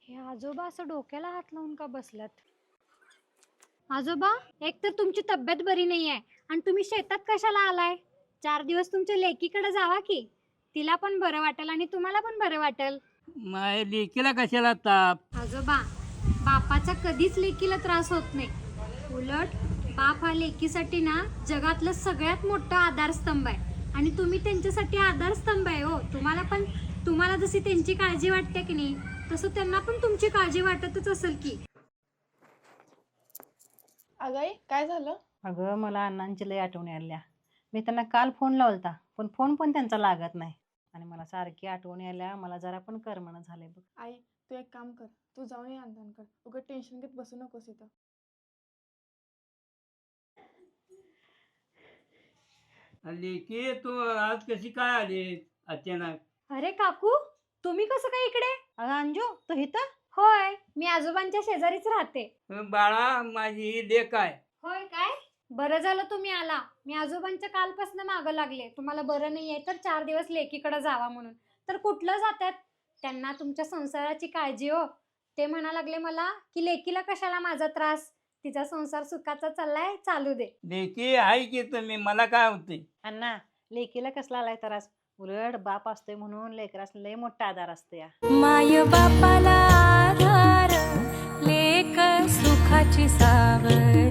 हे आजोबा असं डोक्याला हात लावून का बसलात? आजोबा, एक तर तुमची तब्येत बरी नाही आहे आणि तुम्ही शेतात कशाला आलाय? 4 दिवस तुमच्या लेकीकडे जावा की. तिला पण बरं वाटेल आणि तुम्हाला पण बरं वाटेल. माझ्या लेकीला कशाला ताप? आजोबा, बापाचा कधीच लेकीला त्रास होत नाही. उलट बाप हा लेकीसाठी ना जगातलं सगळ्यात मोठा आधारस्तंभ आहे. आणि तुम्ही त्यांच्यासाठी आधारस्तंभ आहे हो. तुम्हाला जशी त्यांची काळजी वाटते की नाही, तसं त्यांना पण तुमची काळजी वाटतच असेल की. अगं काय झालं? अगं मला अण्णांची लई आठवण आल्या. मी त्यांना काल फोन लावलता पण फोन पण त्यांचा लागत नाही आणि मला सारखी आठवण आल्या. मला जरा पण करमणं झालंय बघ. आई, तू एक काम कर, तू जाऊन ये अण्णांकडे. उगाच टेन्शन घेत बसू नकोस इथं. लेकी तू आज कशी काय आली अचानक? अरे काकू, तुम्ही कसं काय इकडे? अगं अंजू तू इथं? होय, मी आजोबांच्या शेजारीच राहते. बाळा माझी ही लेक आहे. होय काय? बरं झालं तुम्ही आला. मी आजोबांच्या कालपासून मागं लागले. तुम्हाला बरं नाही आहे तर 4 दिवस लेकीकडे जावा म्हणून. तर कुठलं जातात? त्यांना तुमच्या संसाराची काळजी हो. ते म्हणा लागले मला की लेकीला कशाला माझा त्रास, तिचा संसार सुखाचा चाललाय, चालू दे. लेकी आहे की तुम्ही, मला काय होते? अण्णा लेकीला कसला आलाय त्रास? उलट बाप असतोय म्हणून लेकरास लय मोठा आधार असतो या. माय बापाला आधार लेक सुखाची सावर